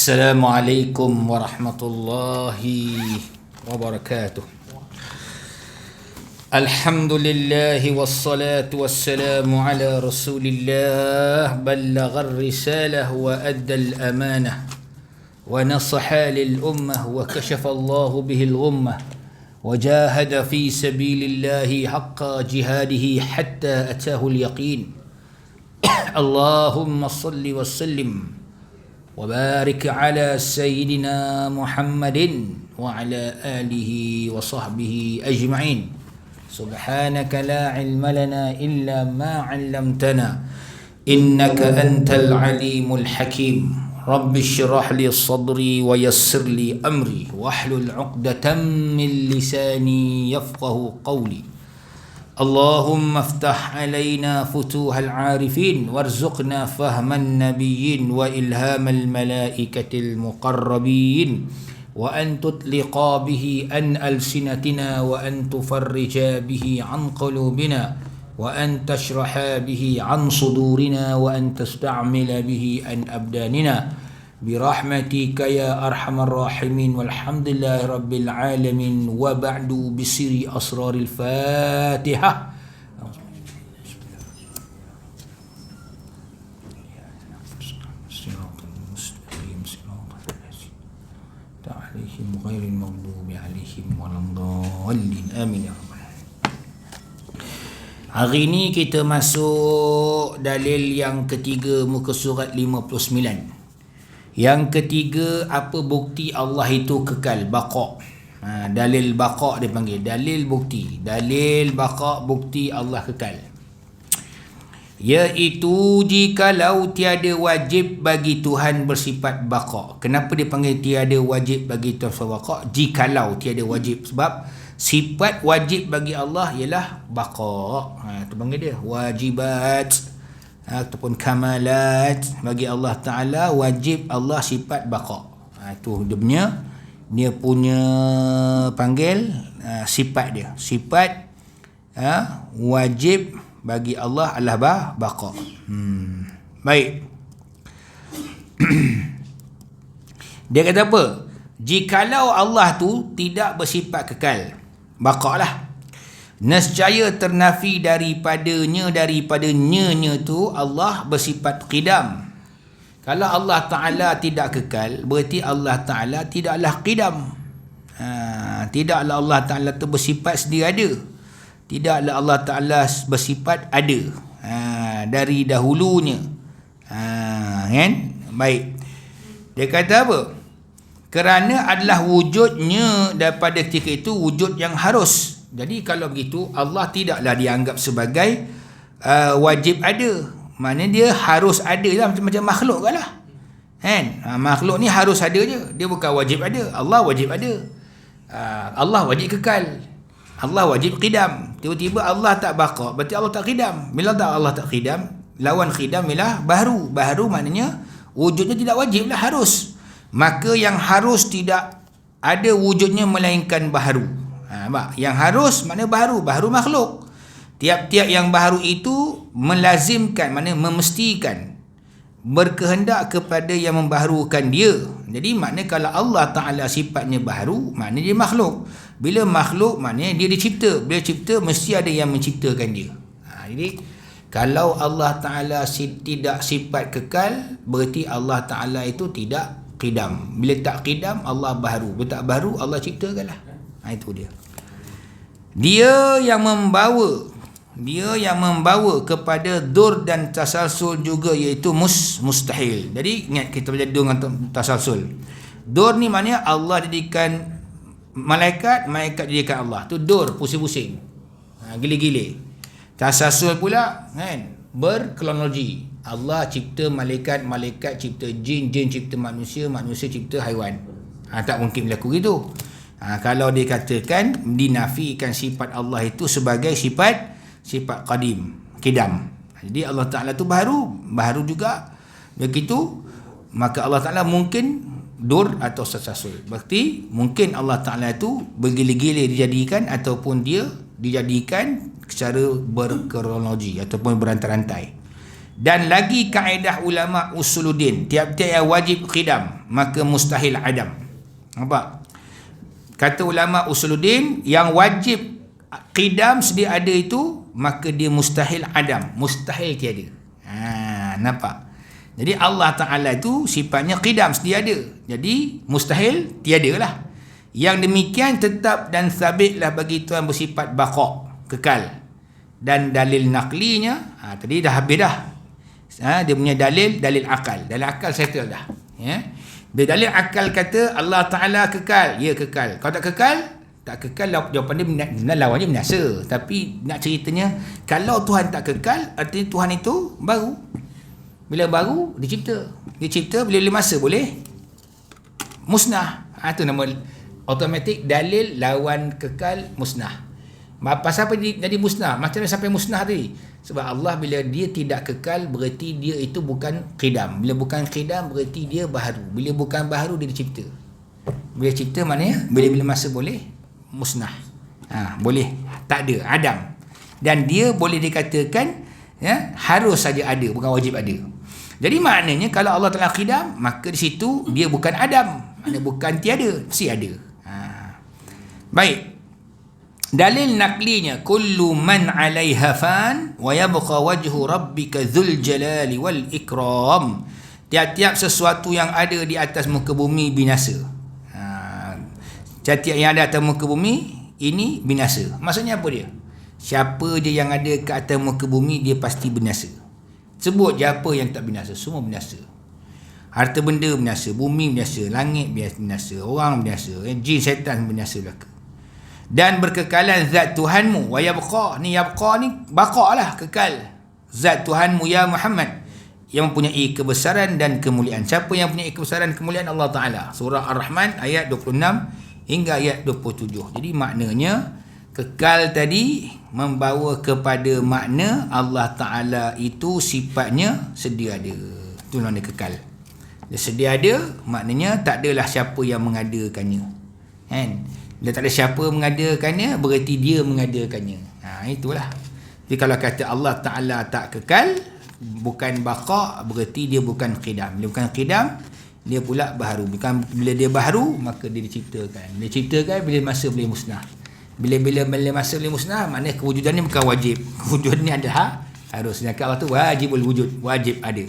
Assalamualaikum warahmatullahi wabarakatuh. Alhamdulillahi wassalatu wassalamu ala rasulillah ballagha ar-risalah wa adda al-amanah wa nasaha lil ummah wa kashafa Allahu bihi al-ghummah wa jahada fi sabilillahi haqqa jihadihi hatta atahu al-yaqin. Allahumma salli wa sallim وبارك على سيدنا محمد وعلى آله وصحبه أجمعين. سبحانك لا علم لنا إلا ما علمتنا إنك أنت العليم الحكيم. رب اشرح لي صدري ويسر لي أمري واحلل عقدة من لساني يفقه قولي. اللهم افتح علينا فتوح العارفين وارزقنا فهم النبيين وإلهام الملائكة المقربين وأن تطلقا به عن ألسنتنا وأن تفرجا به عن قلوبنا وأن تشرحا به عن صدورنا وأن تستعمل به عن أبداننا برحمتك يا أرحم الراحمين والحمد لله رب العالمين. وبعد بسر أسرار الفاتحة. عليهم غير المغضوب عليهم ولا الضالين آمين يا رب. Hari ini kita masuk dalil yang ketiga muka surat 59. Yang ketiga, apa bukti Allah itu kekal, baqa'. Dalil baqa' dia panggil, dalil bukti. Dalil baqa' bukti Allah kekal. Iaitu jikalau tiada wajib bagi Tuhan bersifat baqa'. Kenapa dia panggil tiada wajib bagi Tuhan bersifat baqa'? Jikalau tiada wajib. Sebab sifat wajib bagi Allah ialah baqa'. Itu panggil dia wajibat ataupun kamalat bagi Allah Ta'ala. Wajib Allah sifat baqa'. Itu dia punya panggil sifat dia. Sifat wajib bagi Allah adalah baqa'. Baik. Dia kata apa? Jikalau Allah tu tidak bersifat kekal, baqa' lah, nescaya ternafi daripadanya tu Allah bersifat qidam. Kalau Allah Ta'ala tidak kekal, berarti Allah Ta'ala tidaklah qidam. Tidaklah Allah Ta'ala tu bersifat sedia ada. Tidaklah Allah Ta'ala bersifat ada dari dahulunya. Kan? Baik. Dia kata apa? Kerana adalah wujudnya daripada ketika itu wujud yang harus. Jadi kalau begitu Allah tidaklah dianggap sebagai wajib ada. Maknanya dia harus ada lah, macam makhluk lah. Kan? Makhluk ni harus ada je. Dia bukan wajib ada. Allah wajib ada. Allah wajib kekal. Allah wajib qidam. Tiba-tiba Allah tak baqa', berarti Allah tak qidam. Bila Allah tak qidam, lawan qidam ialah baharu. Baharu maknanya wujudnya tidak wajib lah, harus. Maka yang harus tidak ada wujudnya melainkan baharu. Yang harus maknanya baharu makhluk. Tiap-tiap yang baharu itu melazimkan, maknanya memestikan, berkehendak kepada yang membaharukan dia. Jadi maknanya kalau Allah Ta'ala sifatnya baharu, maknanya dia makhluk. Bila makhluk maknanya dia dicipta. Bila cipta mesti ada yang menciptakan dia. Jadi kalau Allah Ta'ala tidak sifat kekal, berarti Allah Ta'ala itu tidak qidam. Bila tak qidam, Allah baharu. Bila tak baharu, Allah ciptakanlah. Itu dia. Dia yang membawa kepada dur dan tasalsul juga, iaitu mustahil. Jadi ingat kita belajar dur dengan tasalsul. Dur ni maknanya Allah jadikan malaikat jadikan Allah. Tu dur, pusing-pusing. Gile-gile. Tasalsul pula kan, berkronologi. Allah cipta malaikat cipta jin cipta manusia cipta haiwan. Tak mungkin berlaku gitu. Kalau dikatakan dinafikan sifat Allah itu sebagai sifat qadim, qidam. Jadi Allah Ta'ala tu baharu juga. Begitu, maka Allah Ta'ala mungkin dur atau tasalsul. Berarti mungkin Allah Ta'ala itu bergila-gila dijadikan ataupun dia dijadikan secara berkronologi ataupun berantai-rantai. Dan lagi kaedah ulama usuluddin, tiap-tiap yang wajib qidam maka mustahil adam. Nampak? Kata ulama usuluddin, yang wajib qidam sedia ada itu maka dia mustahil adam, mustahil tiada. Nampak? Jadi Allah Ta'ala itu sifatnya qidam, sedia ada. Jadi mustahil tiada lah. Yang demikian tetap dan sabitlah bagi Tuhan bersifat baqa', kekal. Dan dalil naqlinya tadi dah habis dah. Dia punya dalil akal. Dalil akal settle dah. Ya. Dalil akal kata Allah Ta'ala kekal. Ya, kekal. Kalau tak kekal, jawapan dia lawannya binasa. Tapi nak ceritanya, kalau Tuhan tak kekal, artinya Tuhan itu baru. Bila baru, dia cipta bila masa boleh musnah. Itu nama automatik dalil lawan kekal musnah. Pasal apa jadi musnah? Macam mana sampai musnah tadi? Sebab Allah bila dia tidak kekal, berarti dia itu bukan qidam. Bila bukan qidam, berarti dia baharu. Bila bukan baharu, dia dicipta. Bila cipta maknanya bila masa boleh musnah. Boleh tak ada, adam. Dan dia boleh dikatakan harus saja ada, bukan wajib ada. Jadi maknanya kalau Allah Ta'ala qidam, maka di situ dia bukan adam. Maknanya bukan tiada, mesti ada. Baik. Dalil naklinya, kullu man 'alaiha fan wa yabqa wajhu rabbika dzul jalali wal ikram. Tiap-tiap sesuatu yang ada di atas muka bumi binasa. Tiap-tiap yang ada atas muka bumi ini binasa. Maksudnya apa dia? Siapa je yang ada ke atas muka bumi, dia pasti binasa. Sebut je apa yang tak binasa, semua binasa. Harta benda binasa, bumi binasa, langit binasa, orang binasa, jin syaitan binasa belaka. Dan berkekalan zat Tuhanmu, wa yabqa ni baqa lah, kekal zat Tuhanmu ya Muhammad, yang mempunyai kebesaran dan kemuliaan. Siapa yang mempunyai kebesaran dan kemuliaan? Allah Ta'ala. Surah Ar-Rahman ayat 26 hingga ayat 27. Jadi maknanya kekal tadi membawa kepada makna Allah Ta'ala itu sifatnya sedia ada. Itu makna kekal. Dia sedia ada, maknanya tak adalah siapa yang mengadakannya. Kan? Bila tak ada siapa mengadakannya, berarti dia mengadakannya. Itulah. Jadi kalau kata Allah Ta'ala tak kekal, bukan baqa', berarti dia bukan qidam. Dia bukan qidam, dia pula baharu. Bukan bila dia baharu, maka dia diciptakan. Dia ciptakan bila masa boleh musnah. Bila masa boleh musnah, maknanya kewujudannya bukan wajib. Kewujudannya adalah harus. Sedangkan Allah tu wajibul wujud, wajib ada.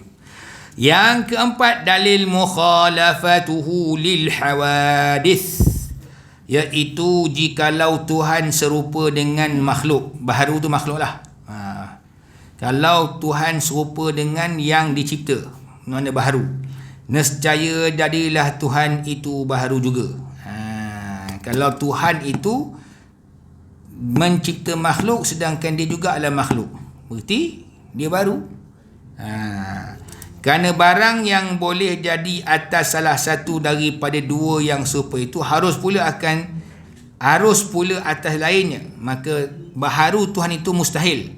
Yang keempat, dalil mukhalafatuhu lil hawadith, iaitu jikalau Tuhan serupa dengan makhluk. Baharu tu makhluk lah. Kalau Tuhan serupa dengan yang dicipta, mana baharu, nescaya jadilah Tuhan itu baharu juga. Kalau Tuhan itu mencipta makhluk sedangkan dia juga adalah makhluk, berarti dia baru. Kerana barang yang boleh jadi atas salah satu daripada dua yang serupa itu harus pula atas lainnya, maka baharu Tuhan itu mustahil.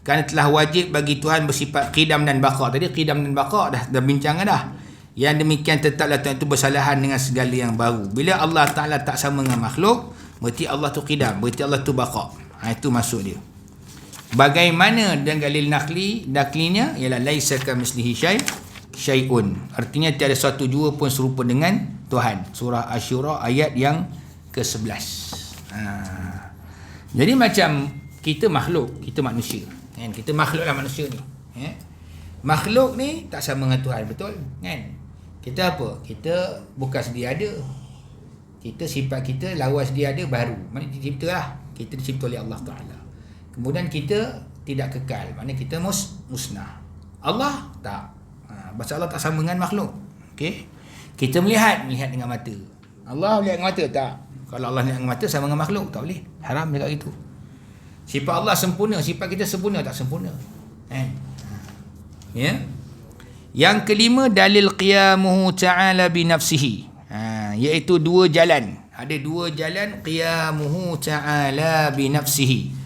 Kerana telah wajib bagi Tuhan bersifat qidam dan baqa'. Tadi qidam dan baqa' dah bincang dah. Yang demikian tetaplah Tuhan itu bersalahan dengan segala yang baru. Bila Allah Ta'ala tak sama dengan makhluk, berarti Allah tu qidam, berarti Allah tu baqa'. Itu maksud dia. Bagaimana dengan dalil naklinya ialah laisa kamitslihi syai'un. Artinya tiada satu jua pun serupa dengan Tuhan. Surah Asy-Syura ayat yang ke-11. Jadi macam kita makhluk, kita manusia. Kan? Kita makhluklah manusia ni. Makhluk ni tak sama dengan Tuhan, betul? Kan? Kita apa? Kita bukan sedia ada. Kita sifat kita lawas dia ada baru. Maknanya diciptalah. Kita dicipta oleh Allah Ta'ala. Kemudian kita tidak kekal, maknanya kita musnah. Allah tak. Pasal Allah tak sama dengan makhluk. Okey. Kita melihat dengan mata. Allah melihat dengan mata tak? Kalau Allah melihat dengan mata sama dengan makhluk, tak boleh. Haram juga itu. Sifat Allah sempurna, sifat kita sempurna tak sempurna. Ya. Yang kelima, dalil qiyamuhu ta'ala bi nafsihi. Iaitu dua jalan. Ada dua jalan qiyamuhu ta'ala bi nafsihi.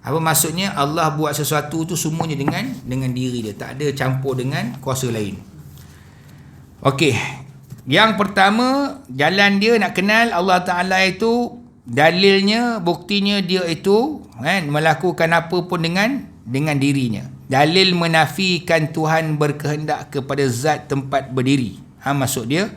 Apa maksudnya? Allah buat sesuatu tu semuanya dengan diri dia, tak ada campur dengan kuasa lain. Okey. Yang pertama, jalan dia nak kenal Allah Ta'ala itu, dalilnya, buktinya dia itu melakukan apa pun dengan dirinya. dalil menafikan Tuhan berkehendak kepada zat tempat berdiri. Maksud dia,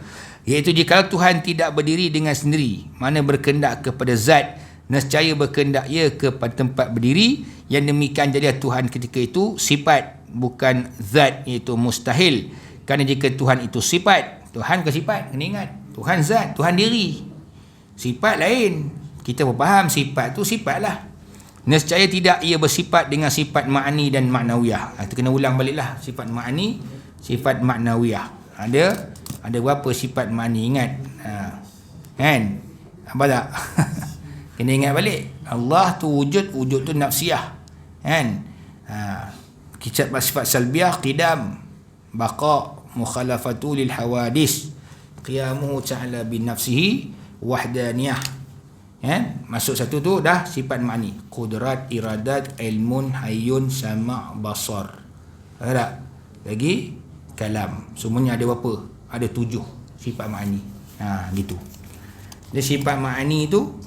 iaitu jika Tuhan tidak berdiri dengan sendiri, mana berkehendak kepada zat, nescaya berkehendak ia kepada tempat berdiri, yang demikian jadilah Tuhan ketika itu sifat, bukan zat, iaitu mustahil. Kerana jika Tuhan itu sifat, Tuhan ke sifat, kena ingat, Tuhan zat, Tuhan diri, sifat lain. Kita faham sifat tu sifat lah. Nescaya tidak ia bersifat dengan sifat ma'ani dan ma'nawiyah. Itu kena ulang balik lah. Sifat ma'ani, sifat ma'nawiyah. Ada berapa sifat ma'ani, ingat. Kan? Apa tak? Kena ingat balik. Allah tu wujud tu nafsiyah. Kan? Sifat salbiyah, qidam, baqa, mukhalafatu lil hawadis, qiyamuhu ta'ala bin nafsihi, wahdaniyah. Masuk satu tu dah sifat ma'ni, qudrat, iradat, ilmun, hayyun, sama', basar. Ada lagi kalam. Semuanya ada berapa? Ada 7 sifat ma'ni. Gitu. Jadi sifat ma'ni tu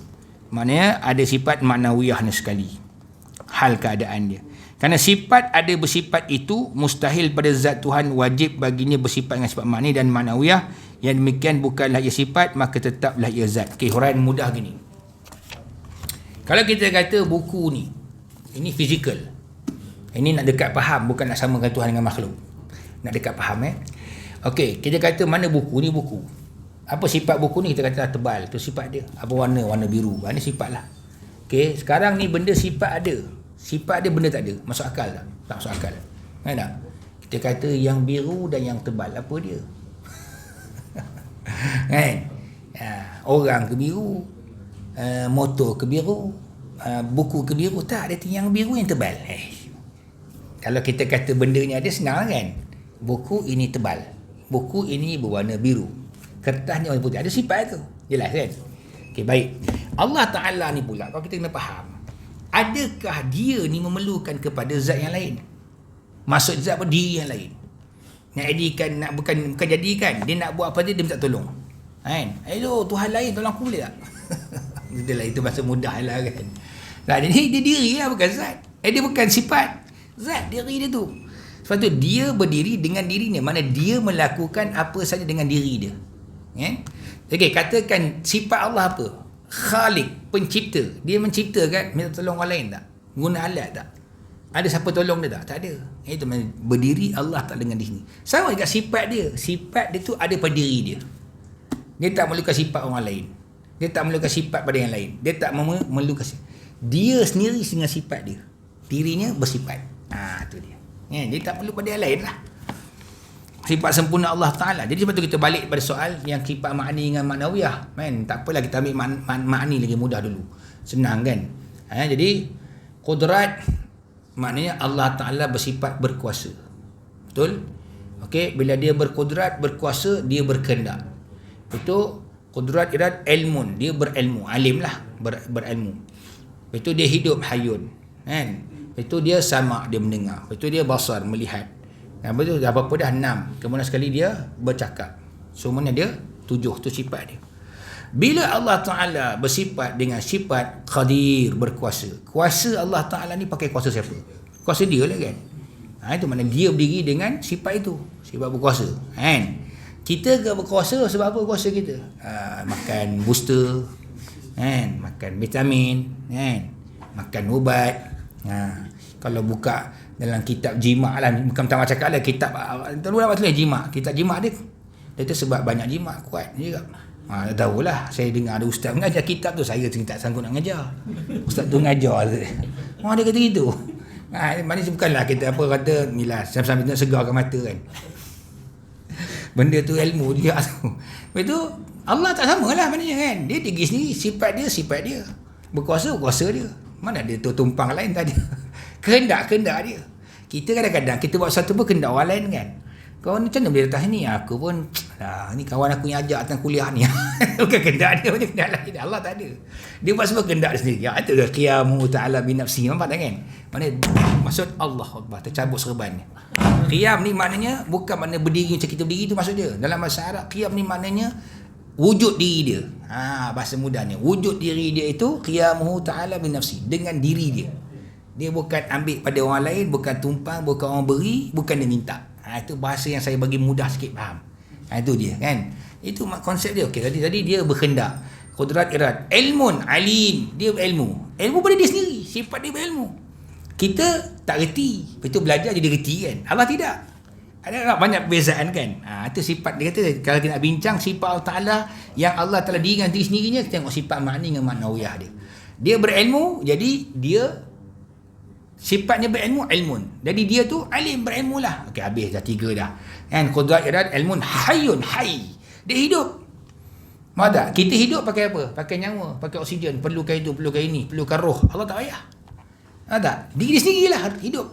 maknanya ada sifat maknawiyahnya sekali, hal keadaan dia. Kerana sifat ada bersifat itu mustahil pada zat Tuhan, wajib baginya bersifat dengan sifat ma'ni dan maknawiyah. Yang demikian bukanlah ia sifat, maka tetaplah ia zat. Huraian mudah gini. Kalau kita kata buku ni, ini fizikal, ini nak dekat faham, bukan nak samakan Tuhan dengan makhluk. Nak dekat faham Okey, kita kata mana buku ni, buku. Apa sifat buku ni? Kita kata tebal, tu sifat dia. Apa warna? Warna biru. Ini sifat lah. Okey, sekarang ni benda sifat ada. Sifat ada, benda tak ada. Masuk akal tak? Tak masuk akal. Kan tak? Kita kata yang biru dan yang tebal, apa dia? Kan? Orang ke biru, motor ke biru, buku ke biru, tak ada yang biru yang tebal. Kalau kita kata benda ni ada, senang kan? Buku ini tebal, buku ini berwarna biru, kertasnya warna putih, ada sifat tu, jelas kan? Okey, baik. Allah Ta'ala ni pula, kalau kita kena faham, adakah dia ni memerlukan kepada zat yang lain? Maksud zat apa? Diri yang lain. Nak jadikan, nak bukan jadikan, dia nak buat apa dia minta tolong. Kan? Hello, Tuhan lain tolong aku boleh tak? Itulah, itu bahasa mudah lah kan. Jadi dia diri lah, bukan zat. Dia bukan sifat. Zat, diri dia tu. Sebab tu dia berdiri dengan dirinya. Mana dia melakukan apa saja dengan diri dia. Okey, katakan sifat Allah apa? Khaliq, pencipta. Dia menciptakan, minta tolong orang lain tak? Guna alat tak? Ada siapa tolong dia tak? Tak ada. Itu berdiri Allah tak dengan diri. Sama juga sifat dia. Sifat dia tu ada pada diri dia. Dia tak memerlukan sifat orang lain. Dia tak memerlukan sifat pada yang lain. Dia tak memerlukan sifat. Dia sendiri dengan sifat dia. Dirinya bersifat. Tu dia. Dia tak perlu pada yang lain lah. Sifat sempurna Allah Ta'ala. Jadi sebab tu kita balik pada soal yang sifat ma'ni dengan ma'nawiyah. Tak apalah, kita ambil ma'ni lagi mudah dulu. Senang kan? Jadi qudrat maknanya Allah Ta'ala bersifat berkuasa. Betul? Okey, bila dia berkudrat, berkuasa, dia berkehendak. Itu qudrat, irad, ilmun. Dia berilmu, alim lah, berilmu. Itu dia hidup, hayyun. Itu dia sama, dia mendengar. Itu dia basar, melihat. Betul, apa-apa dah 6. Kemudian sekali dia bercakap. Semuanya dia 7, tu sifat dia. Bila Allah Ta'ala bersifat dengan sifat qadir, berkuasa. Kuasa Allah Ta'ala ni pakai kuasa siapa? Kuasa dia lah kan? Itu mana dia berdiri dengan sifat itu. Sifat berkuasa. Kita ke berkuasa sebab apa kuasa kita? Makan booster, makan vitamin, makan ubat. Kalau buka dalam kitab jimat lah, bukan pertama cakap lah, kitab terlalu lama tulis jimat, kitab jimat dia tu sebab banyak jimat kuat juga. Tahulah, saya dengar ada ustaz mengajar kitab tu, saya tak sanggup nak mengajar. Ustaz tu mengajar dia kata gitu. Maknanya bukanlah kita apa kata ni lah sambil nak segarkan mata kan. Benda tu ilmu dia tu. Lepas tu Allah tak sama lah maknanya kan. Dia tinggi sendiri, sifat dia. Berkuasa dia. Mana ada tu tumpang lain tadi. Kehendak dia. Kita kadang-kadang kita buat satu pun kehendak orang lain kan. Kau ni macam mana boleh datang sini? Aku pun ni kawan aku yang ajak datang kuliah ni. Bukan kehendak dia, kehendak lain. Allah tak ada. Dia buat semua kehendak dia sendiri. Itu dah qiyamuhu ta'ala bi nafsihi. Nampak tak kan? Maknanya maksud Allah Akbar, tercabut serban ni. Qiyam ni maknanya bukan makna berdiri macam kita berdiri tu maksud dia. Dalam bahasa Arab qiyam ni maknanya wujud diri dia. Bahasa mudahnya wujud diri dia itu qiyamuhu ta'ala bi nafsihi, dengan diri dia. Dia bukan ambil pada orang lain, bukan tumpang, bukan orang beri, bukan dia minta. Itu bahasa yang saya bagi mudah sikit faham. Itu dia kan. Itu konsep dia. Okey, tadi dia berkehendak. Qudrat irad. Ilmun alim, dia berilmu. Ilmu pada dia sendiri, sifat dia berilmu. Kita tak reti, lepas tu belajar jadi reti kan. Allah tidak. Ada banyak perbezaan kan. Itu sifat dia kata kalau kita nak bincang sifat Allah Taala yang Allah Taala diri dengan diri sendirinya, kita tengok sifat makni dengan maknawiyah dia. Dia berilmu, jadi dia sifatnya berilmu, ilmun. Jadi dia tu alim, berilmu lah. Okey, habis dah 3 dah. Kan qudrat irad ilmun hayyun hayy. Dia hidup. Mahu tak? Kita hidup pakai apa? Pakai nyawa, pakai oksigen, perlukan itu, perlukan ini, perlukan roh. Allah tak payah. Mahu tak? Diri sendirilah hidup.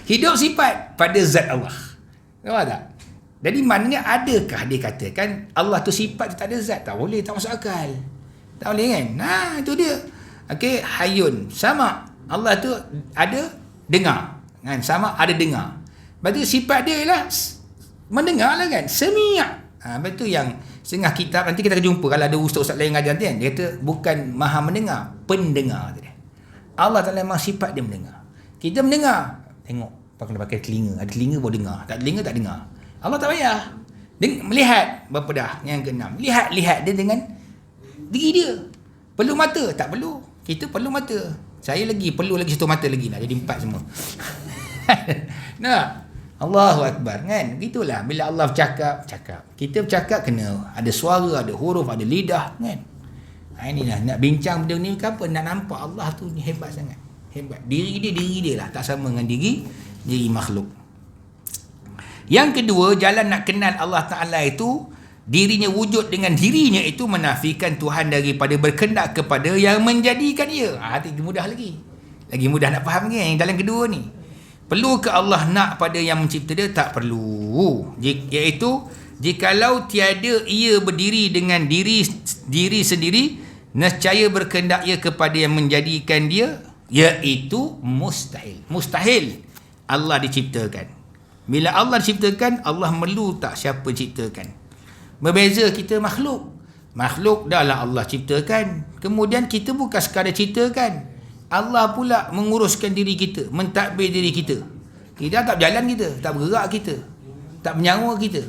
Hidup sifat pada zat Allah. Mahu tak? Jadi maknanya adakah dia katakan Allah tu sifat dia tak ada zat? Tak boleh, tak masuk akal. Tak boleh kan? Itu dia. Okey, hayyun. Sama. Allah tu ada dengar. Kan? Sama ada dengar. Lepas tu sifat dia ialah mendengar lah kan. Semi'. Lepas tu yang setengah kitab nanti kita akan jumpa kalau ada ustaz-ustaz lain ngajar nanti kan. Dia kata bukan maha mendengar, pendengar dia. Allah Ta'ala memang sifat dia mendengar. Kita mendengar. Tengok. Pakai telinga. Ada telinga baru dengar. Tak telinga tak dengar. Allah tak payah. Melihat. Berapa dah? Yang keenam. Lihat dia dengan diri dia. Perlu mata? Tak perlu. Kita perlu mata. Saya perlu lagi satu mata lagi nak jadi 4 semua. Nah, Allahu Akbar kan. Gitulah bila Allah bercakap. Kita bercakap kena ada suara, ada huruf, ada lidah kan. Inilah nak bincang benda ni ke apa, nak nampak Allah tu ni hebat sangat. Hebat. Diri dia lah, tak sama dengan diri makhluk. Yang kedua, jalan nak kenal Allah Ta'ala itu, dirinya wujud dengan dirinya itu menafikan Tuhan daripada berkendak kepada yang menjadikan ia. Itu mudah lagi. Lagi mudah nak faham kan yang jalan kedua ni. Perlu ke Allah nak pada yang mencipta dia? Tak perlu. Iaitu jikalau tiada ia berdiri dengan diri sendiri, nescaya berkendak ia kepada yang menjadikan dia, iaitu mustahil Allah diciptakan. Bila Allah diciptakan, Allah perlu tak siapa ciptakan. Berbeza kita makhluk dah lah Allah ciptakan, kemudian kita bukan sekadar ciptakan, Allah pula menguruskan diri kita, mentadbir diri kita. Kita tak berjalan, kita tak bergerak, kita tak bernyawa kita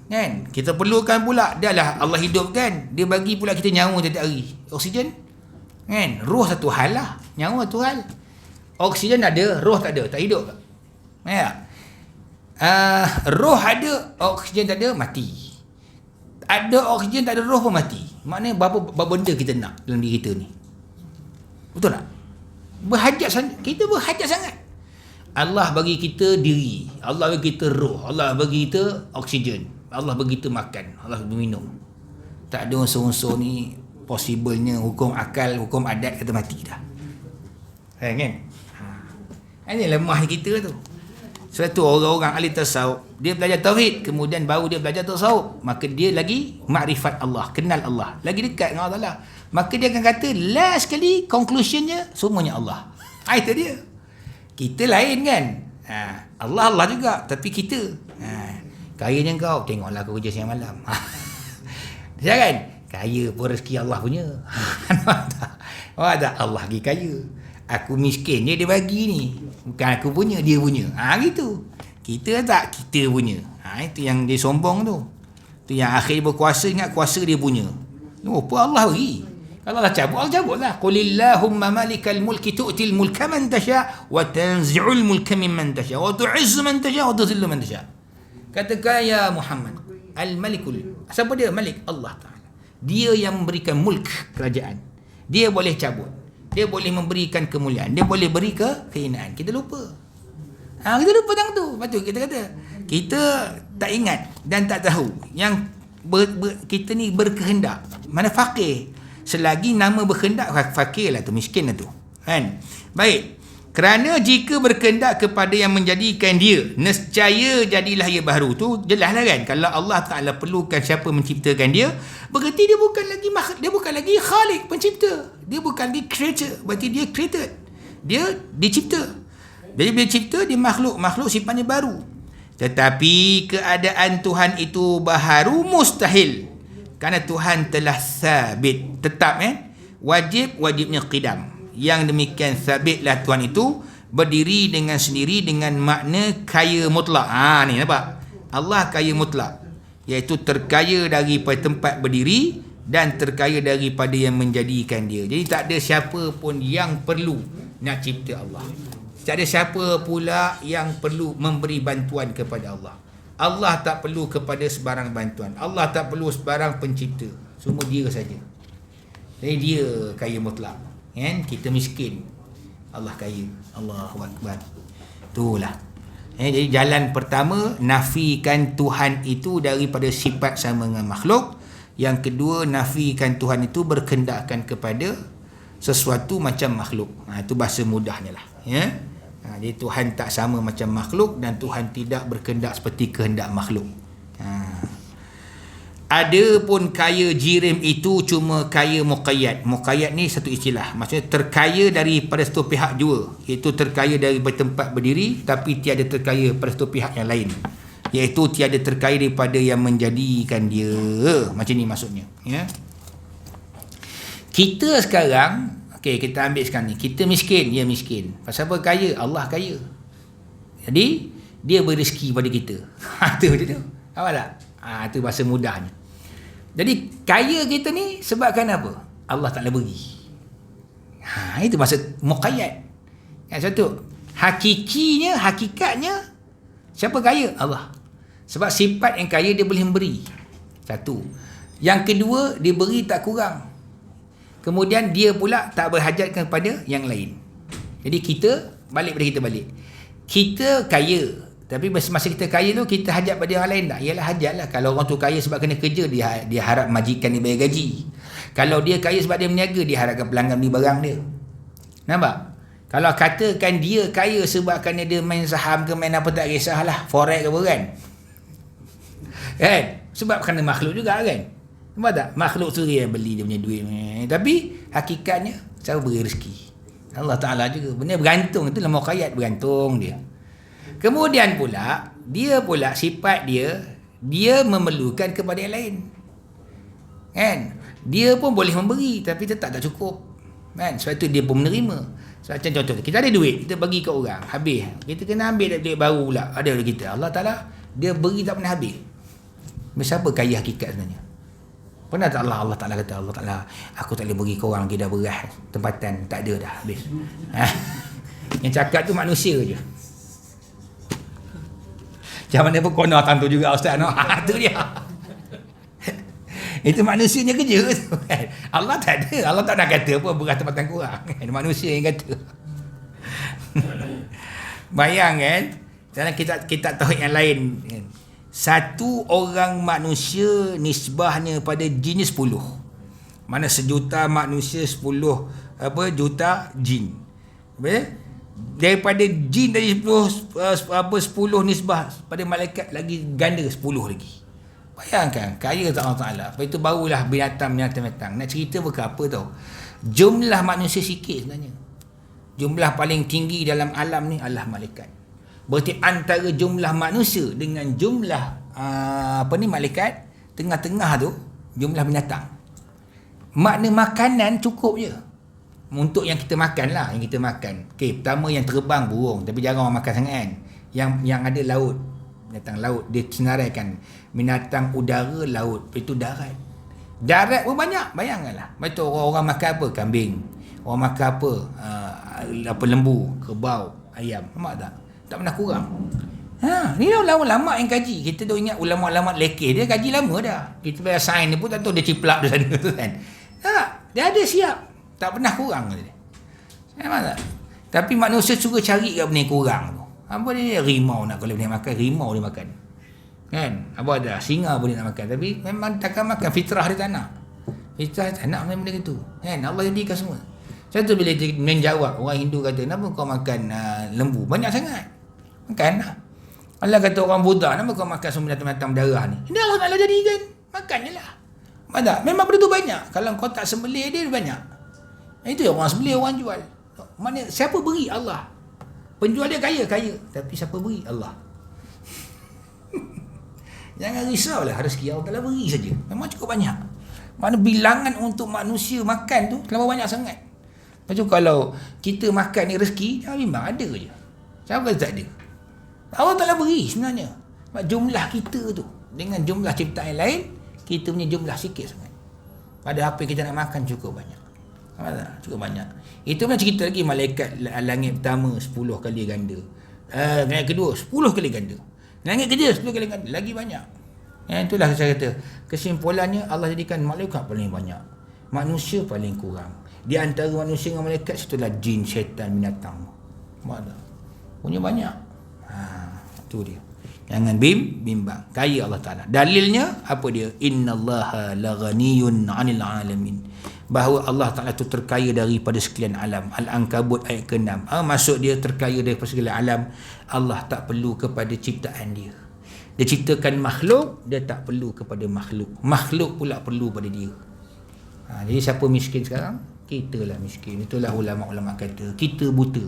kan. Kita perlukan pula, dah lah Allah hidupkan, dia bagi pula kita nyawa setiap hari, oksigen kan. Roh satu hal lah, nyawa satu hal. Oksigen ada, roh tak ada, tak hidup tak ya. Roh ada, oksigen tak ada, mati. Ada oksigen tak ada roh pun mati. Maknanya berapa benda kita nak dalam diri kita ni, betul tak? Kita berhajat sangat. Allah bagi kita diri, Allah bagi kita roh, Allah bagi kita oksigen, Allah bagi kita makan, Allah bagi minum. Tak ada unsur-unsur ni possiblenya hukum akal, hukum adat kata mati dah. Kan? Ini lemah kita tu. Sebab tu orang-orang ahli tasawuf, dia belajar tauhid, kemudian baru dia belajar tasawuf, maka dia lagi makrifat Allah, kenal Allah, lagi dekat dengan Allah. Maka dia akan kata last kali conclusionnya semuanya Allah. Itu dia. Kita lain kan. Allah juga, tapi kita. Kayanya kau, tengoklah kau kerja siang malam. Dia kan? Kaya pun rezeki Allah punya. Tak? Allah lagi kaya. Aku miskin, dia bagi ni. Bukan aku punya, dia punya. Gitu. Kita tak, kita punya. Itu yang dia sombong tu. Tu yang akhir berkuasa, ingat kuasa dia punya. Apa Allah bagi? Kalau Allah cabut, Allah cabut lah. Qulillahumma malikal mulki tu'til mulka man tasha' wa tanzi'ul mulka mimman tasha' wa tu'izzu man tasha' wa tudhillu man tasha'. Katakan ya Muhammad, al-malikul. Siapa dia? Malik, Allah Ta'ala. Dia yang memberikan mulk, kerajaan. Dia boleh cabut. Dia boleh memberikan kemuliaan. Dia boleh beri kehinaan. Kita lupa. Kita lupa tentang tu. Lepas tu kita kata, kita tak ingat dan tak tahu. Yang kita ni berkehendak. Mana fakir. Selagi nama berkehendak, fakir lah tu, miskin lah tu kan. Baik, kerana jika berkehendak kepada yang menjadikan dia, nescaya jadilah ia baharu. Tu jelas lah kan. Kalau Allah Ta'ala perlukan siapa menciptakan dia, berarti dia bukan lagi dia bukan lagi khalik, pencipta. Dia bukan lagi creator, berarti dia created, dia dicipta. Jadi bila cipta, dia makhluk sifatnya baru. Tetapi keadaan Tuhan itu baharu mustahil, kerana Tuhan telah sabit, tetap wajibnya qidam. Yang demikian sabitlah Tuhan itu berdiri dengan sendiri dengan makna kaya mutlak. Ni nampak? Allah kaya mutlak, iaitu terkaya daripada tempat berdiri dan terkaya daripada yang menjadikan dia. Jadi tak ada siapa pun yang perlu nak cipta Allah. Tak ada siapa pula yang perlu memberi bantuan kepada Allah. Allah tak perlu kepada sebarang bantuan. Allah tak perlu sebarang pencipta. Semua dia saja. Jadi dia kaya mutlak. Kan? Kita miskin, Allah kaya. Allahu Akbar. Itulah. Jadi jalan pertama, nafikan Tuhan itu daripada sifat sama dengan makhluk. Yang kedua, nafikan Tuhan itu berkendakkan kepada sesuatu macam makhluk. Itu bahasa mudahnya lah. Ya? Jadi Tuhan tak sama macam makhluk dan Tuhan tidak berkehendak seperti kehendak makhluk. Ada pun kaya jirim itu cuma kaya muqayyad. Muqayyad ni satu istilah. Maksudnya terkaya daripada satu pihak jua. Iaitu terkaya daripada tempat berdiri tapi tiada terkaya pada satu pihak yang lain. Iaitu tiada terkaya daripada yang menjadikan dia. Macam ni maksudnya. Ya. Kita sekarang, kita ambil sekarang ni. Kita miskin, dia miskin. Pasal apa kaya? Allah kaya. Jadi, dia beri rezeki pada kita. Itu macam tu. Apa tak? Itu bahasa mudahnya. Jadi, kaya kita ni sebabkan apa? Allah tak boleh beri. Itu bahasa muqayyad. Satu. Hakikatnya, siapa kaya? Allah. Sebab sifat yang kaya dia boleh memberi. Satu. Yang kedua, dia beri tak kurang. Kemudian dia pula tak berhajat kepada yang lain. Jadi kita kita kaya, tapi masa kita kaya tu kita hajat pada orang lain tak? Ialah hajat lah. Kalau orang tu kaya sebab kena kerja, dia harap majikan dia bayar gaji. Kalau dia kaya sebab dia berniaga, dia harapkan pelanggan beli barang dia. Nampak? Kalau katakan dia kaya sebab kerana dia main saham ke main apa, tak kisahlah, forex ke apa kan? Kan? Sebab kerana makhluk juga kan? Nampak tak? Makhluk sendiri yang beli dia punya duit. Tapi hakikatnya cara beri rezeki Allah Ta'ala juga. Benda bergantung. Itulah muqayyad, bergantung dia. Kemudian pula sifat dia memerlukan kepada yang lain. Kan? Dia pun boleh memberi tapi tetap tak cukup. Kan? Sebab itu dia pun menerima. Sebab macam contoh, kita ada duit, kita bagi ke orang, habis. Kita kena ambil duit baru pula. Ada oleh kita. Allah Ta'ala, dia beri tak pernah habis. Siapa kaya hakikat sebenarnya? Pernah tak Allah Ta'ala kata, Allah Ta'ala, aku tak boleh bagi kau orang lagi dah beras, tempatan tak ada dah, habis. Yang cakap tu manusia je. Macam mana pun kau nak tentu juga Ustaz. Itu dia. Itu manusianya kerja tu kan. Allah tak ada. Allah tak nak kata apa beras tempatan kurang. Manusia yang kata. Bayang kan. Dalam kitab tauhid yang lain kan. Satu orang manusia nisbahnya pada jin 10. Mana sejuta manusia 10 juta jin. Betul? Daripada jin dari 10 nisbah pada malaikat lagi ganda 10 lagi. Bayangkan kaya tak Allah Ta'ala. Lepas itu barulah binatang datang. Nak cerita apa tau. Jumlah manusia sikit sebenarnya. Jumlah paling tinggi dalam alam ni adalah malaikat. Berarti antara jumlah manusia dengan jumlah malaikat, tengah-tengah tu jumlah binatang. Makna makanan cukup je. Untuk yang kita makan lah, yang kita makan. Pertama yang terbang burung, tapi jarang orang makan sangat kan. Yang ada laut, binatang laut, dia senaraikan. Binatang udara, laut, lepas itu darat. Darat pun banyak, bayangkanlah. Betul orang makan apa? Kambing. Orang makan apa? Lembu, kerbau, ayam. Nampak tak? Tak pernah kurang. Ni dah ulama-ulama yang kaji. Kita dah ingat ulama-ulama lekeh dia kaji lama dah. Kita bayar sains ni pun tak tahu dia ciplak di sana tu kan. Dia ada siap. Tak pernah kurang dia. Nampak tak? Tapi manusia suka cari kat benda yang kurang tu. Apa dia? Rimau nak kalau dia makan, rimau dia makan. Kan? Apa ada? Singa boleh nak makan. Tapi memang takkan makan. Fitrah dia tak nak. Fitrah dia tak nak benda gitu. Kan? Allah jadikan semua. Satu bila dia menjawab, orang Hindu kata, kenapa kau makan lembu? Banyak sangat. Makan lah. Allah kata orang Buddha, kenapa kau makan semua binatang berdarah ni? Ini Allah Ta'ala jadikan. Makan je lah. Maksudnya, memang benda tu banyak. Kalau kau tak sembelih dia banyak. Itu orang sembelih, orang jual. Mana siapa beri? Allah. Penjual dia kaya. Tapi siapa beri? Allah. Jangan risaulah, rezeki Allah Ta'ala beri saja. Memang cukup banyak. Mana bilangan untuk manusia makan tu terlalu banyak sangat. Lepas tu kalau kita makan ni rezeki, memang ada je. Siapa kata tak ada? Allah Ta'ala beri sebenarnya. Sebab jumlah kita tu dengan jumlah ciptaan lain, kita punya jumlah sikit sangat. Pada apa yang kita nak makan cukup banyak. Cukup banyak. Itu macam cerita lagi malaikat langit pertama 10 kali ganda. Langit kedua 10 kali ganda. Langit ketiga 10 kali ganda. Lagi banyak. Itulah saya kata. Kesimpulannya Allah jadikan malaikat paling banyak. Manusia paling kurang. Di antara manusia dengan malaikat situlah jin, syaitan, binatang. Mana? Punya banyak. Itu dia. Jangan bimbang. Kaya Allah Ta'ala. Dalilnya apa dia? Innallaha laghaniyun 'anil 'alamin. Bahawa Allah Ta'ala itu terkaya daripada sekalian alam. Al-Ankabut ayat ke-6. Maksud dia terkaya daripada sekalian alam. Allah tak perlu kepada ciptaan dia. Dia ciptakan makhluk, dia tak perlu kepada makhluk. Makhluk pula perlu pada dia. Jadi siapa miskin sekarang? Kita lah miskin. Itulah ulama-ulama kata kita buta.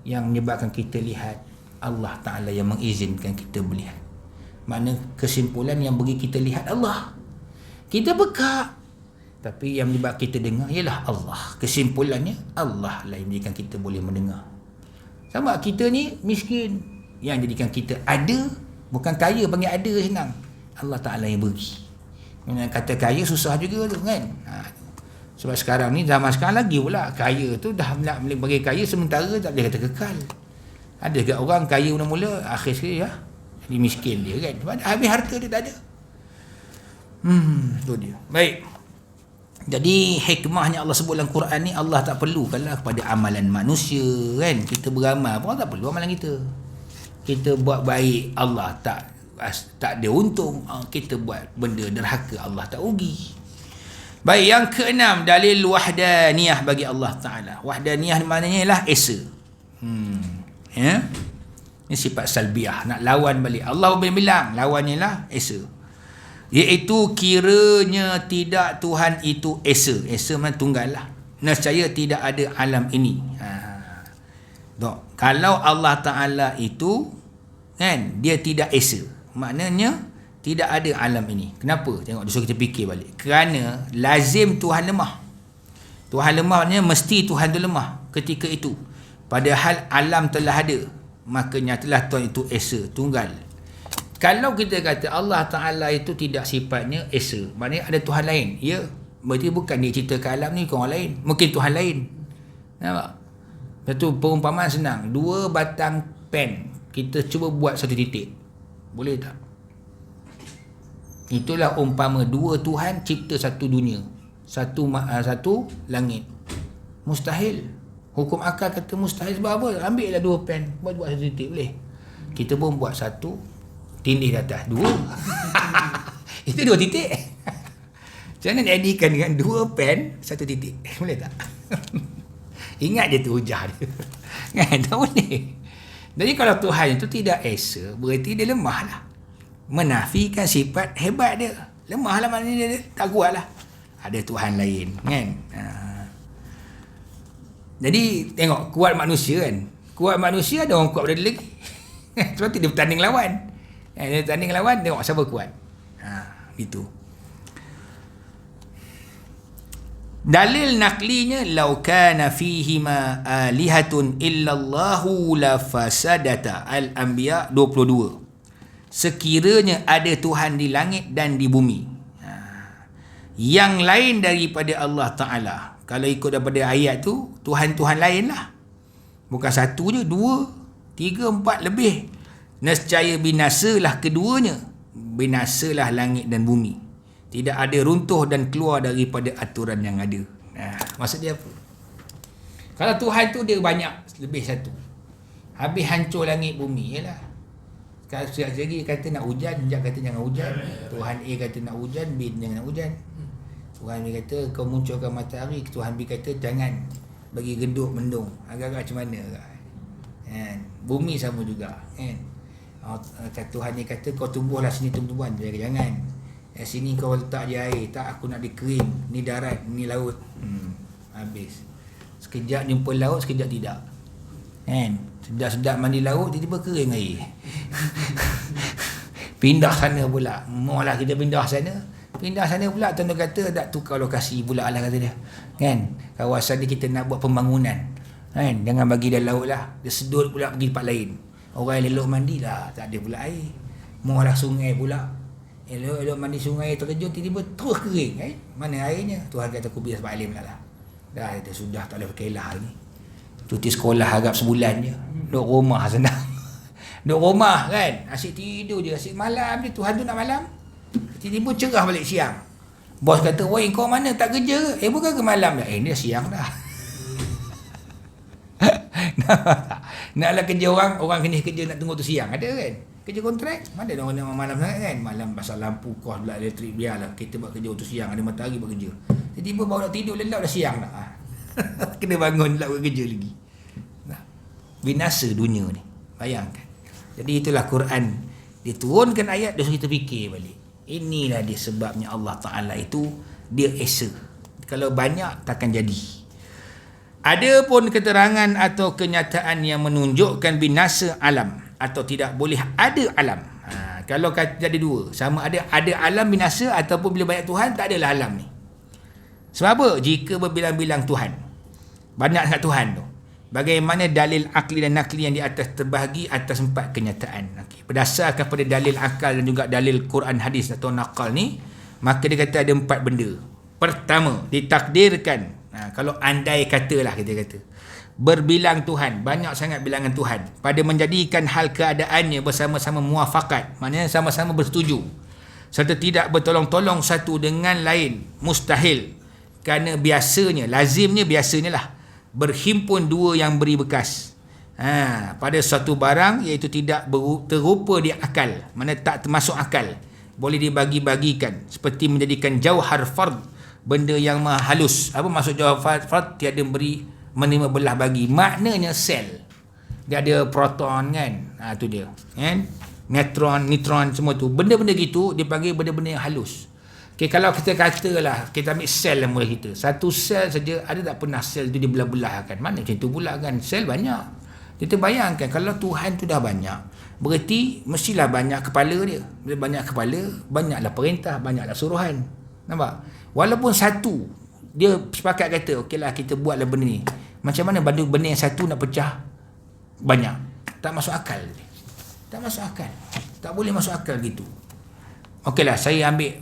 Yang menyebabkan kita lihat, Allah Ta'ala yang mengizinkan kita melihat. Makna kesimpulan yang bagi kita lihat Allah. Kita bekak, tapi yang menyebabkan kita dengar ialah Allah. Kesimpulannya Allah lah yang menjadikan kita boleh mendengar. Sama kita ni miskin, yang jadikan kita ada. Bukan kaya, panggil ada senang. Allah Ta'ala yang beri. Kata kaya susah juga tu kan. Sebab sekarang ni, zaman sekarang lagi pula kaya tu dah nak bagi kaya sementara, tak boleh kata kekal. Ada ke orang kaya mula-mula, akhir sekali jadi miskin dia kan. Sebab habis harta dia tak ada. Tu dia. Baik. Jadi hikmahnya Allah sebut dalam Quran ni, Allah tak perlukanlah kepada amalan manusia kan. Kita beramal pun tak perlu amalan kita. Kita buat baik, Allah tak ada untung. Kita buat benda derhaka, Allah tak rugi. Baik, yang keenam, dalil wahdaniyah bagi Allah Ta'ala. Wahdaniyah maknanya ialah esa. Ini sifat salbiah, nak lawan balik. Allah bilang lawannya ialah esa. Iaitu kiranya tidak Tuhan itu esa. Esa maknanya tunggal lah. Nescaya tidak ada alam ini. Kalau Allah Ta'ala itu kan, dia tidak esa, maknanya tidak ada alam ini. Kenapa? Tengok, disuruh kita fikir balik. Kerana lazim Tuhan lemah. Tuhan lemah maknanya mesti Tuhan itu lemah ketika itu. Padahal alam telah ada. Maka nyatalah Tuhan itu esa, tunggal. Kalau kita kata Allah Ta'ala itu tidak sifatnya esa, maknanya ada Tuhan lain. Ya, berarti bukan dia ciptakan alam ni, bukan orang lain. Mungkin Tuhan lain. Nampak? Lepas tu perumpamaan senang. 2 batang pen, kita cuba buat satu titik. Boleh tak? Itulah umpama 2 Tuhan cipta satu dunia, satu langit. Mustahil. Hukum akal kata mustahil. Sebab apa? Ambil lah 2 pen, buat satu titik, boleh. Kita pun buat satu, tindih di atas 2. Itu 2 titik. Macam mana jadikan dengan 2 pen, satu titik? Boleh tak? Ingat je tu hujah dia. Kan? Tak boleh. Jadi kalau Tuhan itu tidak esa, berarti dia lemah lah. Menafikan sifat hebat dia. Lemah lah, maknanya dia tak kuat lah. Ada Tuhan lain kan. Jadi tengok, kuat manusia kan. Kuat manusia ada orang kuat pada dia lagi. Sebab tu dia bertanding lawan. Dia bertanding lawan, tengok siapa kuat. Gitu. Dalil naklinya, lau kana fihima alihatun illallahu la fasadata. Al-Anbiya 22. Sekiranya ada Tuhan di langit dan di bumi, yang lain daripada Allah Ta'ala. Kalau ikut daripada ayat tu, Tuhan-Tuhan lain lah. Bukan satu je, 2, 3, 4 lebih. Nescaya binasalah keduanya. Binasalah langit dan bumi. Tidak ada runtuh dan keluar daripada aturan yang ada. Maksud dia apa? Kalau Tuhan tu dia banyak, lebih satu. Habis hancur langit bumi, yalah. Kalau sekejap lagi kata nak hujan, sekejap kata jangan hujan. Tuhan A kata nak hujan, B jangan nak hujan. Tuhan B kata kau munculkan matahari, Tuhan B kata jangan, bagi genduk mendung. Agak-agak macam mana kan? Bumi sama juga kan. Tuhan ni kata kau tumbuhlah sini tumbuhan, jangan. Sini kau letak je air, tak aku nak dikering. Ni darat, ni laut. Habis. Sekejap jumpa laut, sekejap tidak. Kan? Sedap-sedap mandi laut, tiba-tiba kering air. Pindah sana pula. Maulah kita pindah sana. Pindah sana pula tuan kata tak tukar lokasi pula lah kata dia. Kan? Kawasan ni kita nak buat pembangunan. Kan? Jangan bagi dia laut lah. Dia sedut pula pergi tempat lain. Orang elok mandi lah, tak ada pula air. Mualah sungai pula. Elok mandi sungai terjun tiba-tiba terus kering. Mana airnya? Tuhan kata aku biar sebab alim lah. Dah dia sudah tak boleh pakai lah ni. Cuti sekolah harap sebulan je. Duduk rumah senang. Duduk rumah kan. Asyik tidur je. Asyik malam je. Tuhan tu nak malam. Tiba-tiba cerah balik siang. Bos kata, woi kau mana tak kerja ke? Bukan ke malam dah. Dia siang dah. Naklah kerja orang kena kerja nak tunggu tu siang. Ada kan? Kerja kontrak. Mana ada orang malam sangat kan? Malam pasal lampu kos pula elektrik biarlah. Kita buat kerja waktu siang. Ada matahari buat kerja. Tiba-tiba baru nak tidur lelap dah siang dah. Kena bangun nak buat kerja lagi. Binasa dunia ni. Bayangkan. Jadi itulah Quran. Dia turunkan ayat, dia suruh kita fikir balik. Inilah dia sebabnya Allah Ta'ala itu, dia esa. Kalau banyak, takkan jadi. Ada pun keterangan atau kenyataan yang menunjukkan binasa alam. Atau tidak boleh ada alam. Kalau jadi dua. Sama ada alam binasa, ataupun bila banyak Tuhan, tak adalah alam ni. Sebab apa? Jika berbilang-bilang Tuhan. Banyak sangat Tuhan tu. Bagaimana dalil akli dan nakli yang di atas terbahagi atas 4 kenyataan. Berdasarkan pada dalil akal dan juga dalil Quran hadis atau nakal ni, maka dia kata ada 4 benda. Pertama, ditakdirkan. Kalau andai katalah kita kata, berbilang Tuhan, banyak sangat bilangan Tuhan, pada menjadikan hal keadaannya bersama-sama muafakat, maknanya sama-sama bersetuju, serta tidak bertolong-tolong satu dengan lain, mustahil. Kerana lazimnya lah, berhimpun dua yang beri bekas pada suatu barang, iaitu tidak terupa di akal, mana tak termasuk akal, boleh dibagi-bagikan, seperti menjadikan jauhar fard, benda yang maha halus. Apa maksud jauhar fard? Tiada menerima belah bagi. Maknanya sel dia ada proton kan, tu dia kan, neutron semua tu, benda-benda gitu dipanggil benda-benda yang halus. Kalau kita katalah, kita ambil sel yang mula kita, satu sel saja, ada tak pernah sel tu dibelah-belahkan? Mana macam tu pula kan, sel banyak. Kita bayangkan kalau Tuhan tu dah banyak, berarti mestilah banyak kepala dia. Bila banyak kepala, banyaklah perintah, banyaklah suruhan. Nampak? Walaupun satu, dia sepakat kata, okeylah kita buatlah benda ni. Macam mana benda yang satu nak pecah banyak? Tak masuk akal. Tak masuk akal. Tak boleh masuk akal gitu. Okeylah, saya ambil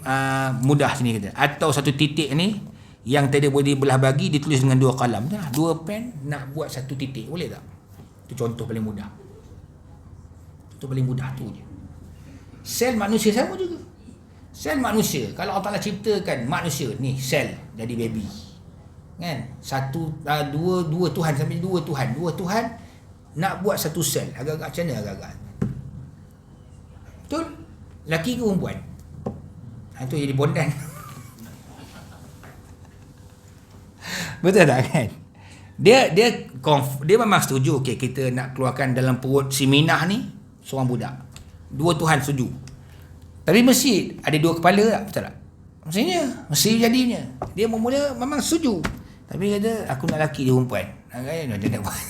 mudah sini kata. Atau satu titik ni yang tidak boleh belah bagi, ditulis dengan 2 kalam. Dah, 2 pen nak buat satu titik. Boleh tak? Itu contoh paling mudah. Contoh paling mudah tu je. Sel manusia sama juga. Sel manusia, kalau Allah Ta'ala ciptakan manusia ni, sel jadi baby. Kan? Dua Tuhan, sampai dua Tuhan nak buat satu sel. Agak-agak macam mana agak-agak? Betul? Laki ke perempuan? Itu jadi bondan. Betul tak kan? Dia memang setuju, okay, kita nak keluarkan dalam perut si Minah ni seorang budak. 2 Tuhan setuju. Tapi mesti ada 2 kepala tak? Betul tak? Mesti jadinya. Dia mula memang setuju. Tapi kata aku nak laki, dia perempuan. Macam nak buat.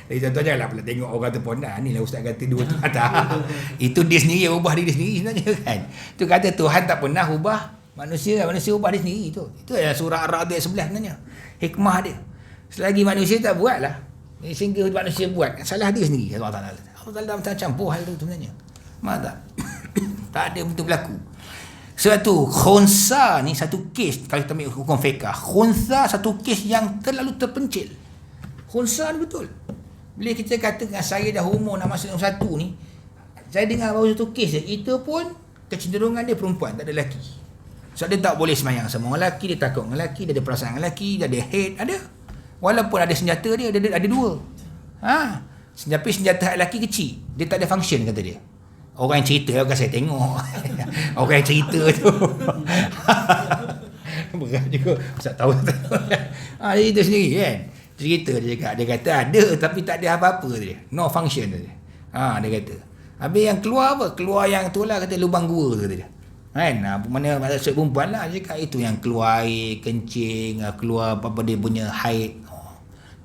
Jadi contoh janganlah pula tengok orang terponda ni lah ustaz kata 2 Tuhan tak. Itu dia sendiri yang ubah diri sendiri sebenarnya kan. Tu kata Tuhan tak pernah ubah manusia ubah dia sendiri tu. Itu adalah surah Ar-Ra'd ayat 11 sebenarnya. Hikmah dia. Selagi manusia tak buat lah, sehingga manusia buat, salah dia sendiri. Allah Ta'ala dah campur hal tu sebenarnya. Mana tak? Tak ada betul berlaku. Sebab tu khunsa ni satu kes, kalau kita ambil hukum fiqah, khunsa satu kes yang terlalu terpencil. Khunsa ni betul. Bila kita katakan saya dah umur nak masuk 1 ni, saya dengar baru satu kes je, itu pun kecenderungan dia perempuan, tak ada lelaki. Sebab dia tak boleh semayang sama orang lelaki, dia takut dengan lelaki, dia ada perasaan dengan lelaki, dia ada hate, ada. Walaupun ada senjata dia, ada 2. Tapi senjata lelaki kecil, dia tak ada function kata dia. Orang yang cerita, bukan saya tengok. Orang yang cerita tu. Berat juga, Ustaz tahu. Dia cerita sendiri kan. Cerita dia kata ada tapi tak ada apa-apa dia. No function dia. Dia kata. Habis yang keluar apa? Keluar yang tu lah kata lubang gua tu kata dia. Kan? Mana maksud perempuan lah cakap itu yang keluar air, kencing, keluar apa-apa dia punya haid.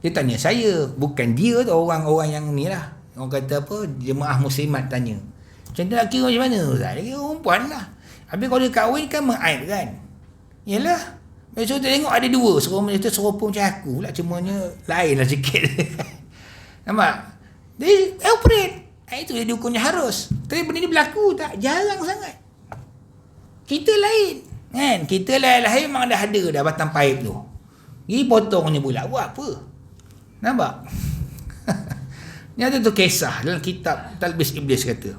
Dia tanya saya, bukan dia tu, orang-orang yang ni lah. Orang kata apa? Jemaah muslimat tanya. Macam tu nak kira macam mana Ustaz? Dia kira perempuan lah. Habis kalau dia kahwin kan mengaib kan. Yalah. Besok tu tengok ada dua. Serupa macam aku pula. Cumanya lain lah sikit. Nampak? Dia operate. Itu dia hukumnya harus. Tapi benda ni berlaku tak? Jarang sangat. Kita lain. Kan? Kita lain memang dah ada dah batang paip tu. Pergi potongnya pula. Buat apa? Nampak? Ni ada tu kisah dalam kitab Talbis Iblis kata.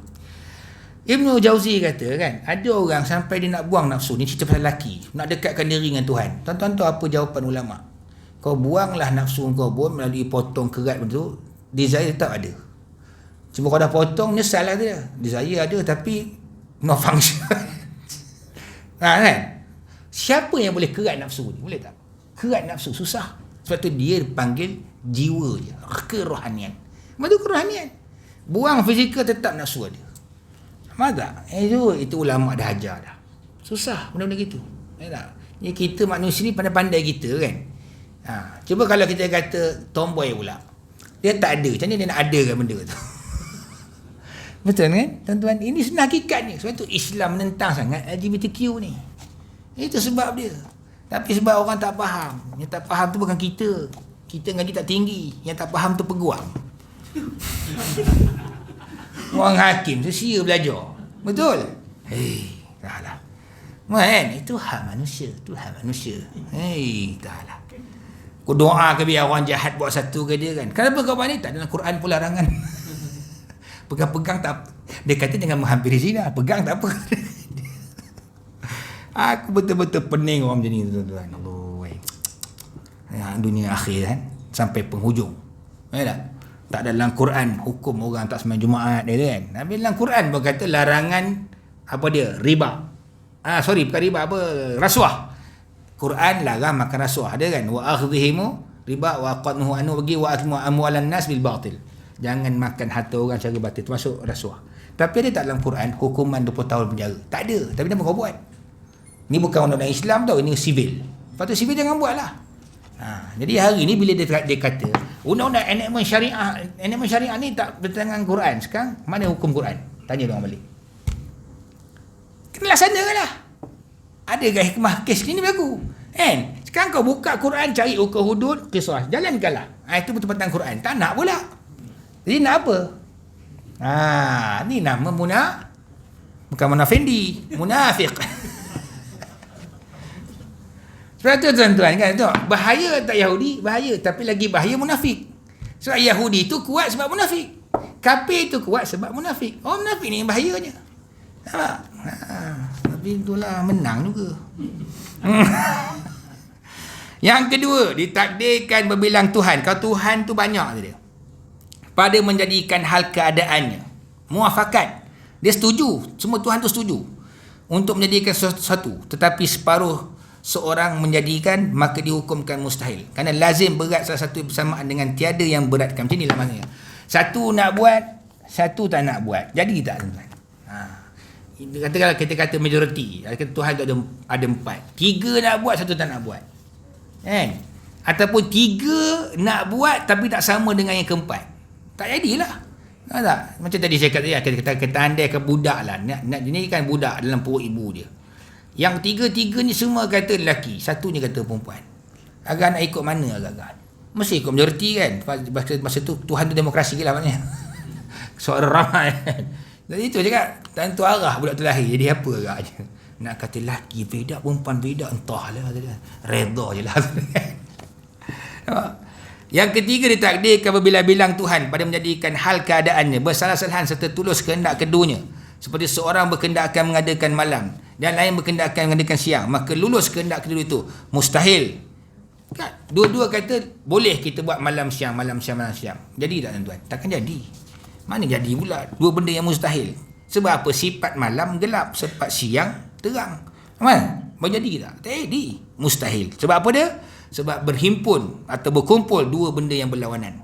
Ibnu Jauzi kata kan, ada orang sampai dia nak buang nafsu ni, cerita pasal lelaki, nak dekatkan diri dengan Tuhan. Tuan-tuan tahu apa jawapan ulama? Kau buanglah nafsu kau pun melalui potong kerat tu, desire tetap ada. Cuma kau dah potong, nyesal lah dia. Desire ada tapi no function. Kan? Siapa yang boleh kerat nafsu ni? Boleh tak? Kerat nafsu susah. Sebab tu dia panggil jiwa je, kerohanian. Maksud kerohanian. Buang fizikal tetap nafsu ada. Faham tak? Itu ulama dah ajar dah. Susah benda-benda gitu. Tak? Jadi kita manusia ni pandai-pandai kita kan. Cuba kalau kita kata tomboy pula. Dia tak ada. Macam mana dia nak ada kan benda tu? Betul kan? Tuan-tuan, ini sebenarnya hakikatnya. Sebab tu Islam menentang sangat LGBTQ ni. Itu sebab dia. Tapi sebab orang tak faham. Yang tak faham tu bukan kita. Kita ngaji tak tinggi. Yang tak faham tu peguam. Orang hakim sia belajar. Betul? Dah lah. Kan? Itu hak manusia. Itu hak manusia. Dah lah. Kau doa ke biar orang jahat buat satu ke dia kan? Kenapa kau buat ni? Tak dalam Quran pun larangan. Pegang-pegang tak. Dia kata jangan menghampiri zina. Pegang tak apa. Aku betul-betul pening orang macam ni tuan-tuan. Allah. Dunia akhir kan. Sampai penghujung. Tak? Tak dalam Quran hukum orang tak sembahyang Jumaat dia kan. Tapi dalam Quran berkata larangan apa dia? Riba. Bukan riba, apa? Rasuah. Quran larang makan rasuah. Ada kan? Wa akhdhihimu riba wa qadnuhu anu bagi wa akmu amwalan nas bil batil. Jangan makan harta orang secara batil, termasuk rasuah. Tapi ada tak dalam Quran hukuman 20 tahun penjara? Tak ada. Tapi apa kau buat? Ni bukan undang-undang Islam tau, ini sivil. Lepas tu sivil jangan buatlah. Jadi hari ni bila dia kata undang-undang enactment syariah ni tak bertentangan Quran, sekarang mana hukum Quran? Tanya dia orang balik. Kena laksanakanlah. Adakah hikmah kes ni berlaku? Kan? Sekarang kau buka Quran cari ukur hudud, qisas, jalankanlah. Itu bertepatan Quran. Tak nak pula. Jadi nak apa? Ni nama bukan munafendi, munafik. Sebab tu tuan-tuan kan, bahaya tak Yahudi? Bahaya. Tapi lagi bahaya munafik. Sebab Yahudi tu kuat sebab munafik. Kafir tu kuat sebab munafik. Munafik ni bahayanya. Nampak? Tapi itulah menang juga. Yang kedua, ditakdirkan berbilang Tuhan. Kalau Tuhan tu banyak dia. Pada menjadikan hal keadaannya. Muafakat. Dia setuju. Semua Tuhan tu setuju. Untuk menjadikan sesuatu. Tetapi separuh seorang menjadikan, maka dihukumkan mustahil. Kerana lazim berat salah satu bersamaan dengan tiada yang beratkan. Macam inilah maknanya. Satu nak buat, satu tak nak buat. Jadi tak tuan-tuan? Katakanlah kita kata majoriti. Tuhan tu ada 4. 3 nak buat, satu tak nak buat. Kan? Ataupun 3 nak buat tapi tak sama dengan yang keempat. Tak jadilah. Tak? Macam tadi saya kata, kita andai ke budak lah. Ini kan budak dalam perut ibu dia. Yang 3 ni semua kata lelaki, satunya kata perempuan. Agak nak ikut mana agak-agak? Mesti ikut majoriti kan. Masa tu Tuhan tu demokrasi ke lah maknanya. Suara ramai kan. Jadi itu cakap, tentu arah budak tu lahir. Jadi apa agaknya? Nak kata lelaki beda, perempuan beda, entahlah. Redha je lah. Yang ketiga ditakdirkan berbilang-bilang Tuhan pada menjadikan hal keadaannya bersalah-salahan serta tulus kehendak keduanya. Seperti seorang berkehendak akan mengadakan malam dan lain berkehendak akan mengadakan siang, maka lulus kehendak kedua itu mustahil. Kan? Dua-dua kata boleh kita buat malam siang. Jadi tak tuan-tuan? Takkan jadi. Mana jadi pula? Dua benda yang mustahil. Sebab apa? Sifat malam gelap, sifat siang terang. Mana? Boleh jadi tak? Tak jadi. Mustahil. Sebab apa dia? Sebab berhimpun atau berkumpul dua benda yang berlawanan.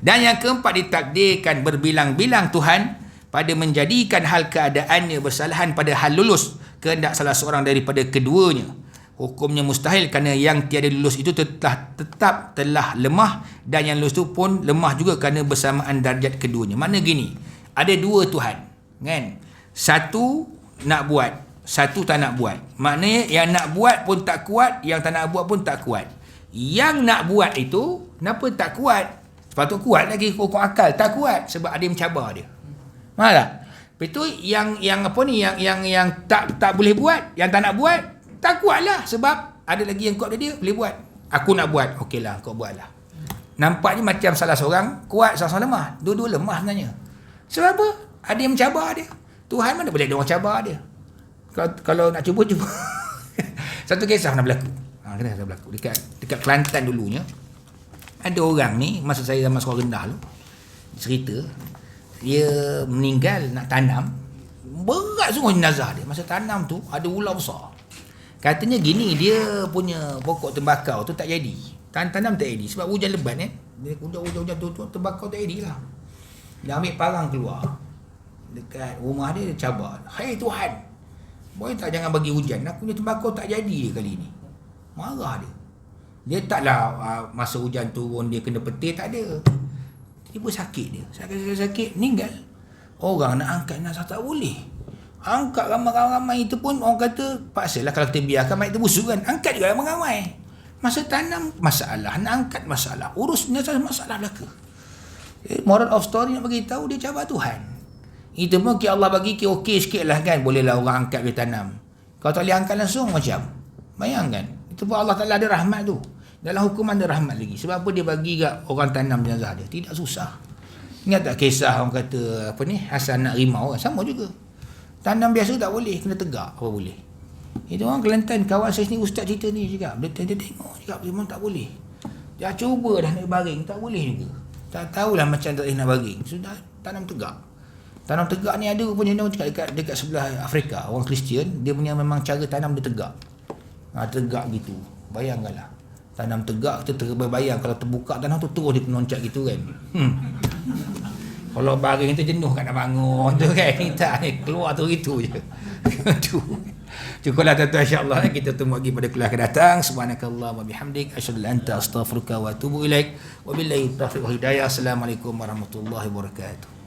Dan yang keempat ditakdirkan berbilang-bilang Tuhan pada menjadikan hal keadaannya bersalahan pada hal lulus kehendak salah seorang daripada keduanya. Hukumnya mustahil kerana yang tiada lulus itu tetap telah lemah dan yang lulus itu pun lemah juga kerana bersamaan darjat keduanya. Mana gini? Ada dua Tuhan. Kan? Satu nak buat, satu tak nak buat. Maknanya yang nak buat pun tak kuat, yang tak nak buat pun tak kuat. Yang nak buat itu, kenapa tak kuat? Sepatutnya kuat lagi, kokok akal. Tak kuat sebab ada yang mencabar dia. Faham tak? Lepas tu yang apa ni, yang tak boleh buat, yang tak nak buat, tak kuat lah. Sebab ada lagi yang kuat dia, boleh buat. Aku nak buat, okeylah, kau buat lah. Nampaknya macam salah seorang kuat, salah seorang lemah. Dua-dua lemah sebenarnya. Sebab apa? Ada yang mencabar dia. Tuhan mana boleh ada orang cabar dia. Kalau nak cuba. Satu kisah pernah berlaku. Kisah berlaku dekat Kelantan dulunya. Ada orang ni, masa saya zaman sekolah rendah tu, cerita dia meninggal nak tanam. Berat sungguh jenazah dia. Masa tanam tu ada ular besar. Katanya gini, dia punya pokok tembakau tu tak jadi. Tanam tak jadi sebab hujan lebat kan. Dia hujan tu tembakau tak jadilah. Dia ambil parang keluar. Dekat rumah dia cabar. Hai Tuhan, boleh tak jangan bagi hujan? Aku punya tembakau tak jadi kali ni. Marah dia. Dia taklah masa hujan turun dia kena petir, tak ada. Tiba sakit dia. Sakit meninggal. Orang nak angkat jenazah tak boleh. Angkat ramai-ramai itu pun orang kata paksalah, kalau kita biarkan mayat tu busuk kan. Angkat juga ramai-ramai. Masa tanam masalah, nak angkat masalah, urus jenazah masalah belaka. Moral of story nak bagi tahu dia cabar Tuhan. Itu pun Allah bagi okey sikit lah kan. Bolehlah orang angkat dia tanam. Kalau tak boleh angkat langsung macam, bayangkan. Itu pun Allah Ta'ala ada rahmat tu. Dalam hukuman ada rahmat lagi. Sebab apa dia bagi kat orang tanam jenazah dia? Tidak susah. Ingat tak kisah orang kata apa ni, Hasan nak rimau kan? Sama juga. Tanam biasa tak boleh, kena tegak apa boleh. Itu orang Kelantan, kawan saya sini ustaz cerita ni juga. Dia tengok juga memang tak boleh. Dia cuba dah nak baring, tak boleh juga. Tak tahulah macam tak boleh nak baring. Sudah tanam tegak. Tanam tegak ni ada punya dekat sebelah Afrika, orang Kristian, dia punya memang cara tanam dia tegak. Tegak gitu. Bayangkanlah. Tanam tegak, kita terbayang kalau terbuka tanah tu terus dia penoncat gitu kan. Kalau baring tu jenuh kan nak bangun tu kan. Tak ni keluar tu gitu je. Cukuplah tuan-tuan, insya-Allah kita tunggu lagi pada kuliah akan datang. Subhanakallah wa bihamdik asyhadu an la ilaha illa anta astaghfiruka wa atubu ilaik. Wabillahi taufiq wal hidayah. Assalamualaikum warahmatullahi wabarakatuh.